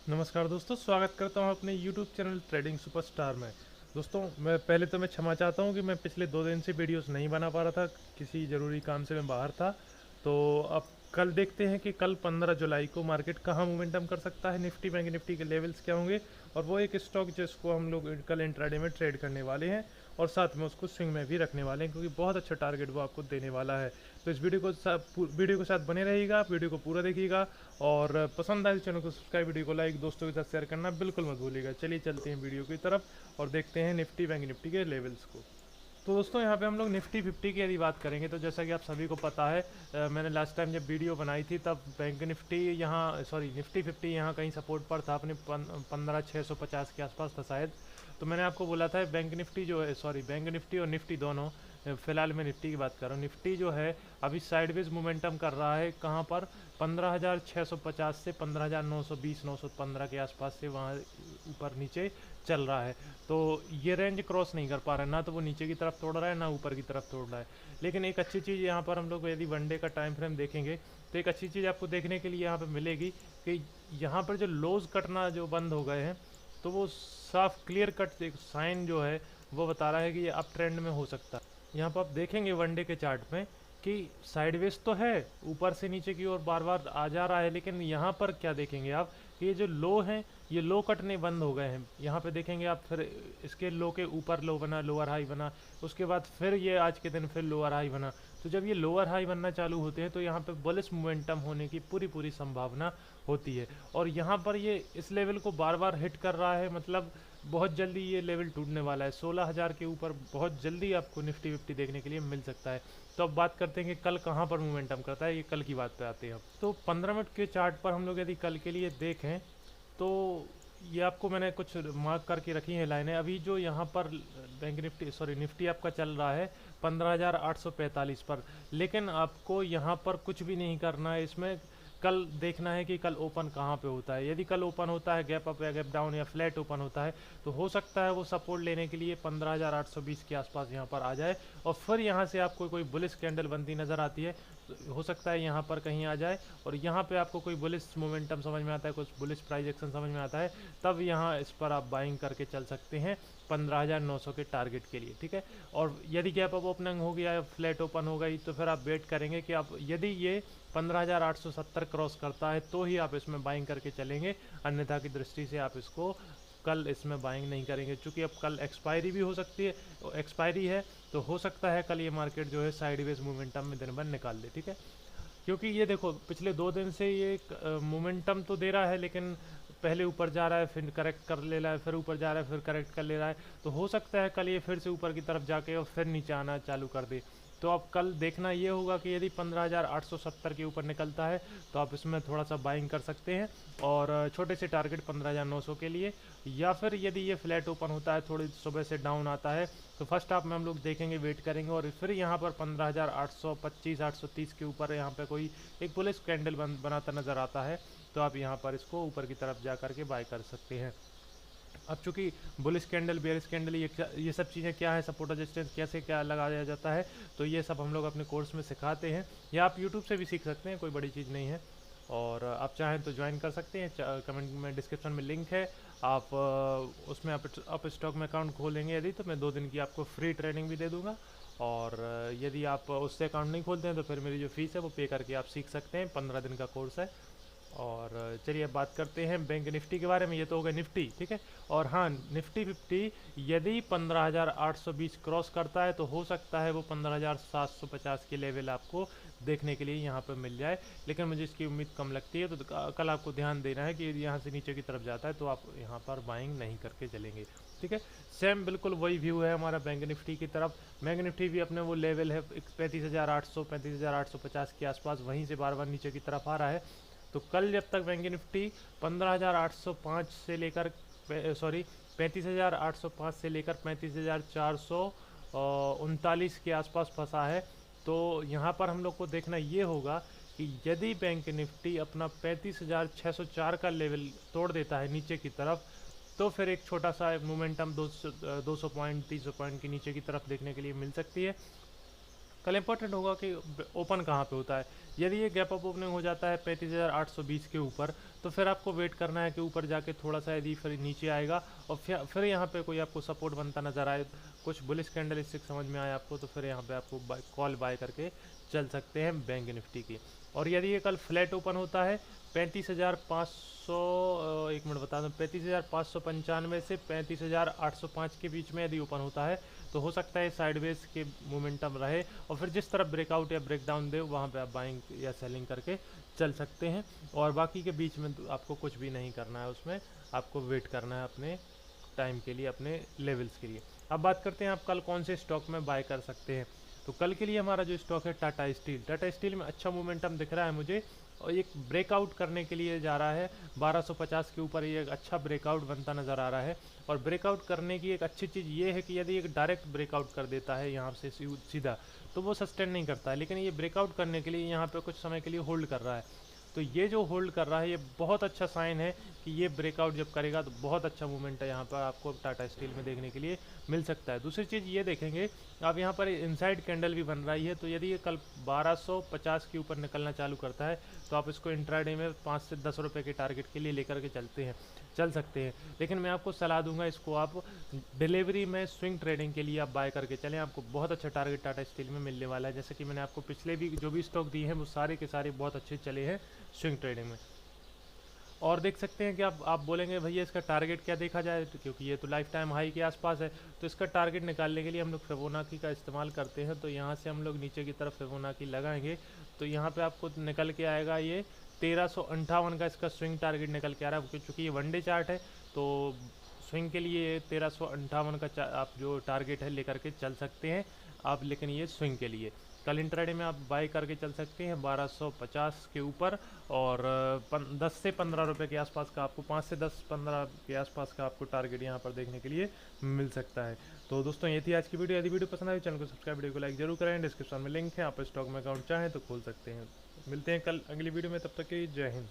नमस्कार दोस्तों, स्वागत करता हूं अपने YouTube चैनल ट्रेडिंग सुपरस्टार में। दोस्तों, मैं पहले तो मैं क्षमा चाहता हूं कि मैं पिछले 2 दिन से वीडियोस नहीं बना पा रहा था। किसी ज़रूरी काम से मैं बाहर था। तो अब कल देखते हैं कि कल 15 जुलाई को मार्केट कहां मोमेंटम कर सकता है, निफ्टी बैंक निफ्टी के लेवल्स क्या होंगे और वो एक स्टॉक जिसको हम लोग कल इंट्राडे में ट्रेड करने वाले हैं और साथ में उसको स्विंग में भी रखने वाले हैं, क्योंकि बहुत अच्छा टारगेट वो आपको देने वाला है। तो इस वीडियो के साथ बने रहिएगा, आप वीडियो को पूरा देखिएगा और पसंद आए तो चैनल को सब्सक्राइब, वीडियो को लाइक, दोस्तों के साथ शेयर करना बिल्कुल मत भूलिएगा। चलिए चलते हैं वीडियो की तरफ और देखते हैं निफ्टी बैंक निफ्टी के लेवल्स को। तो दोस्तों, यहाँ पे हम लोग निफ्टी 50 की यदि बात करेंगे तो जैसा कि आप सभी को पता है, मैंने लास्ट टाइम जब वीडियो बनाई थी तब बैंक निफ्टी यहाँ निफ्टी 50 यहाँ कहीं सपोर्ट पर था, अपने 15,650 के आसपास था शायद। तो मैंने आपको बोला था बैंक निफ्टी जो है, बैंक निफ्टी और निफ्टी दोनों, फिलहाल मैं निफ्टी की बात कर रहा हूँ। निफ्टी जो है अभी साइडवेज मोमेंटम कर रहा है, कहाँ पर 15,650 से 15,920 915 के आसपास से वहाँ ऊपर नीचे चल रहा है। तो ये रेंज क्रॉस नहीं कर पा रहा है, ना तो वो नीचे की तरफ तोड़ रहा है ना ऊपर की तरफ तोड़ रहा है। लेकिन एक अच्छी चीज़ यहाँ पर हम लोग यदि वनडे का टाइम फ्रेम देखेंगे तो एक अच्छी चीज़ आपको देखने के लिए यहाँ पे मिलेगी कि यहाँ पर जो लोज कटना जो बंद हो गए हैं, तो वो साफ क्लियर कट एक साइन जो है वो बता रहा है कि ये अप ट्रेंड में हो सकता है। यहाँ पर आप देखेंगे वनडे के चार्ट में कि साइडवेज तो है, ऊपर से नीचे की ओर बार बार आ जा रहा है, लेकिन यहाँ पर क्या देखेंगे आप कि ये जो लो हैं ये लो कटने बंद हो गए हैं। यहाँ पे देखेंगे आप, फिर इसके लो के ऊपर लो बना, लोअर हाई बना, उसके बाद फिर ये आज के दिन फिर लोअर हाई बना। तो जब ये लोअर हाई बनना चालू होते हैं तो यहाँ पे बुलिश मोमेंटम होने की पूरी पूरी संभावना होती है। और यहाँ पर ये इस लेवल को बार बार हिट कर रहा है, मतलब बहुत जल्दी ये लेवल टूटने वाला है। 16,000 के ऊपर बहुत जल्दी आपको निफ्टी 50 देखने के लिए मिल सकता है। तो अब बात करते हैं कि कल कहाँ पर मोमेंटम करता है, ये कल की बात पे आते हैं। अब तो 15 मिनट के चार्ट पर हम लोग यदि कल के लिए देखें तो ये आपको मैंने कुछ मार्क करके रखी हैं लाइनें। अभी जो यहाँ पर बैंक निफ्टी निफ्टी आपका चल रहा है 15,845 पर, लेकिन आपको यहाँ पर कुछ भी नहीं करना है। इसमें कल देखना है कि कल ओपन कहाँ पे होता है। यदि कल ओपन होता है गैप अप या गैप डाउन या फ्लैट ओपन होता है तो हो सकता है वो सपोर्ट लेने के लिए 15,820 के आसपास यहाँ पर आ जाए और फिर यहाँ से आपको कोई बुलिश कैंडल बनती नज़र आती है तो हो सकता है यहाँ पर कहीं आ जाए और यहाँ पे आपको कोई बुलिश मोमेंटम समझ में आता है, कुछ बुलिश प्राइस एक्शन समझ में आता है, तब यहाँ इस पर आप बाइंग करके चल सकते हैं 15,900 के टारगेट के लिए। ठीक है, और यदि गैप अप ओपनिंग हो गया या फ्लैट ओपन हो गई तो फिर आप वेट करेंगे कि आप यदि ये 15,870 क्रॉस करता है तो ही आप इसमें बाइंग करके चलेंगे, अन्यथा की दृष्टि से आप इसको कल इसमें बाइंग नहीं करेंगे। क्योंकि अब कल एक्सपायरी भी हो सकती है, एक्सपायरी है, तो हो सकता है कल ये मार्केट जो है साइडवेज मोमेंटम में दिन भर निकाल दे। ठीक है, क्योंकि ये देखो पिछले 2 दिन से ये मोमेंटम तो दे रहा है, लेकिन पहले ऊपर जा रहा है फिर करेक्ट कर ले रहा है, फिर ऊपर जा रहा है फिर करेक्ट कर ले रहा है। तो हो सकता है कल ये फिर से ऊपर की तरफ जाके और फिर नीचे आना चालू कर दे। तो अब कल देखना ये होगा कि यदि 15,870 के ऊपर निकलता है तो आप इसमें थोड़ा सा बाइंग कर सकते हैं और छोटे से टारगेट 15,900 के लिए। या फिर यदि ये फ्लैट ओपन होता है, थोड़ी सुबह से डाउन आता है, तो फर्स्ट हाफ में हम लोग देखेंगे, वेट करेंगे और फिर यहाँ पर 15,825 830 के ऊपर यहाँ पे कोई एक बुलिश कैंडल बनाता नज़र आता है तो आप यहाँ पर इसको ऊपर की तरफ जा करके बाय कर सकते हैं। अब चूंकि बुलिश कैंडल, बेयरिश कैंडल, ये सब चीज़ें क्या है, सपोर्ट रेजिस्टेंस कैसे क्या लगाया जाता है, तो ये सब हम लोग अपने कोर्स में सिखाते हैं या आप यूट्यूब से भी सीख सकते हैं, कोई बड़ी चीज़ नहीं है। और आप चाहें तो ज्वाइन कर सकते हैं, कमेंट में डिस्क्रिप्शन में लिंक है। आप उसमें आप स्टॉक में अकाउंट खोलेंगे यदि, तो मैं 2 दिन की आपको फ्री ट्रेनिंग भी दे दूँगा। और यदि आप उससे अकाउंट नहीं खोलते हैं तो फिर मेरी जो फ़ीस है वो पे करके आप सीख सकते हैं, 15 दिन का कोर्स है। और चलिए अब बात करते हैं बैंक निफ्टी के बारे में। ये तो हो गया निफ्टी, ठीक है। और हाँ, निफ्टी 50 यदि 15,820 क्रॉस करता है तो हो सकता है वो 15,750 के लेवल आपको देखने के लिए यहाँ पर मिल जाए, लेकिन मुझे इसकी उम्मीद कम लगती है। तो कल आपको ध्यान देना है कि यदि यहाँ से नीचे की तरफ जाता है तो आप यहाँ पर बाइंग नहीं करके चलेंगे। ठीक है, सेम बिल्कुल वही व्यू है हमारा बैंक निफ्टी की तरफ। बैंक निफ्टी भी अपने वो लेवल है 35,800 35,850 के आसपास, वहीं से बार बार नीचे की तरफ आ रहा है। तो कल जब तक बैंक निफ्टी 15,805 से लेकर 35,805 से लेकर 35,439 के आसपास फंसा है, तो यहाँ पर हम लोग को देखना ये होगा कि यदि बैंक निफ्टी अपना 35,604 का लेवल तोड़ देता है नीचे की तरफ, तो फिर एक छोटा सा मोमेंटम 200 पॉइंट 300 पॉइंट के नीचे की तरफ देखने के लिए मिल सकती है। कल इंपॉर्टेंट होगा कि ओपन कहाँ पे होता है। यदि ये गैप अप ओपनिंग हो जाता है 35,820 के ऊपर, तो फिर आपको वेट करना है कि ऊपर जाके थोड़ा सा यदि फिर नीचे आएगा और फिर यहाँ पे कोई आपको सपोर्ट बनता नज़र आए, कुछ बुलिश कैंडल स्टिक समझ में आए आपको, तो फिर यहाँ पे आपको कॉल बाय करके चल सकते हैं बैंक निफ्टी की। और यदि ये कल फ्लैट ओपन होता है 35,500, एक मिनट बता दूँ, 35,595 से 35,805 के बीच में यदि ओपन होता है, तो हो सकता है साइडवेज के मोमेंटम रहे और फिर जिस तरफ ब्रेकआउट या ब्रेकडाउन दे वहाँ पे आप बाइंग या सेलिंग करके चल सकते हैं। और बाकी के बीच में तो आपको कुछ भी नहीं करना है, उसमें आपको वेट करना है अपने टाइम के लिए, अपने लेवल्स के लिए। अब बात करते हैं आप कल कौन से स्टॉक में बाय कर सकते हैं। तो कल के लिए हमारा जो स्टॉक है टाटा स्टील, टाटा स्टील में अच्छा मोमेंटम दिख रहा है मुझे और एक ब्रेकआउट करने के लिए जा रहा है 1250 के ऊपर, ये एक अच्छा ब्रेकआउट बनता नज़र आ रहा है। और ब्रेकआउट करने की एक अच्छी चीज़ ये है कि यदि एक डायरेक्ट ब्रेकआउट कर देता है यहाँ से सीधा, तो वो सस्टेन नहीं करता है, लेकिन ये ब्रेकआउट करने के लिए यहाँ पे कुछ समय के लिए होल्ड कर रहा है। तो ये जो होल्ड कर रहा है ये बहुत अच्छा साइन है कि ये ब्रेकआउट जब करेगा तो बहुत अच्छा मूवमेंट है यहाँ पर आपको टाटा स्टील में देखने के लिए मिल सकता है। दूसरी चीज़ ये देखेंगे आप, यहाँ पर इनसाइड कैंडल भी बन रही है, तो यदि ये कल 1250 के ऊपर निकलना चालू करता है तो आप इसको इंट्राडे में 5 से 10 रुपये के टारगेट के लिए लेकर के चल सकते हैं। लेकिन मैं आपको सलाह दूंगा इसको आप डिलीवरी में स्विंग ट्रेडिंग के लिए आप बाय करके चलें, आपको बहुत अच्छा टारगेट टाटा स्टील में मिलने वाला है। जैसे कि मैंने आपको पिछले भी जो भी स्टॉक दिए हैं वो सारे के सारे बहुत अच्छे चले हैं स्विंग ट्रेडिंग में। और देख सकते हैं कि आप बोलेंगे भैया इसका टारगेट क्या देखा जाए, तो क्योंकि ये तो लाइफ टाइम हाई के आसपास है, तो इसका टारगेट निकालने के लिए हम लोग फिबोनाची का इस्तेमाल करते हैं। तो यहाँ से हम लोग नीचे की तरफ फिबोनाची लगाएंगे तो यहाँ पे आपको निकल के आएगा ये 1358 का इसका स्विंग टारगेट निकल के आ रहा है। क्योंकि ये वनडे चार्ट है तो स्विंग के लिए 1358 का आप जो टारगेट है लेकर के चल सकते हैं आप, लेकिन ये स्विंग के लिए कल इंट्राडे में आप बाय करके चल सकते हैं 1250 के ऊपर। और 10 से 15 रुपये के आसपास का आपको, 5 से 10-15 के आसपास का आपको टारगेट यहाँ पर देखने के लिए मिल सकता है। तो दोस्तों ये थी आज की वीडियो। यदि वीडियो पसंद आई चैनल को सब्सक्राइब, वीडियो को लाइक जरूर करें। डिस्क्रिप्शन में लिंक है, आप स्टॉक में अकाउंट चाहें तो खोल सकते हैं। मिलते हैं कल अगली वीडियो में, तब तक के लिए जय हिंद।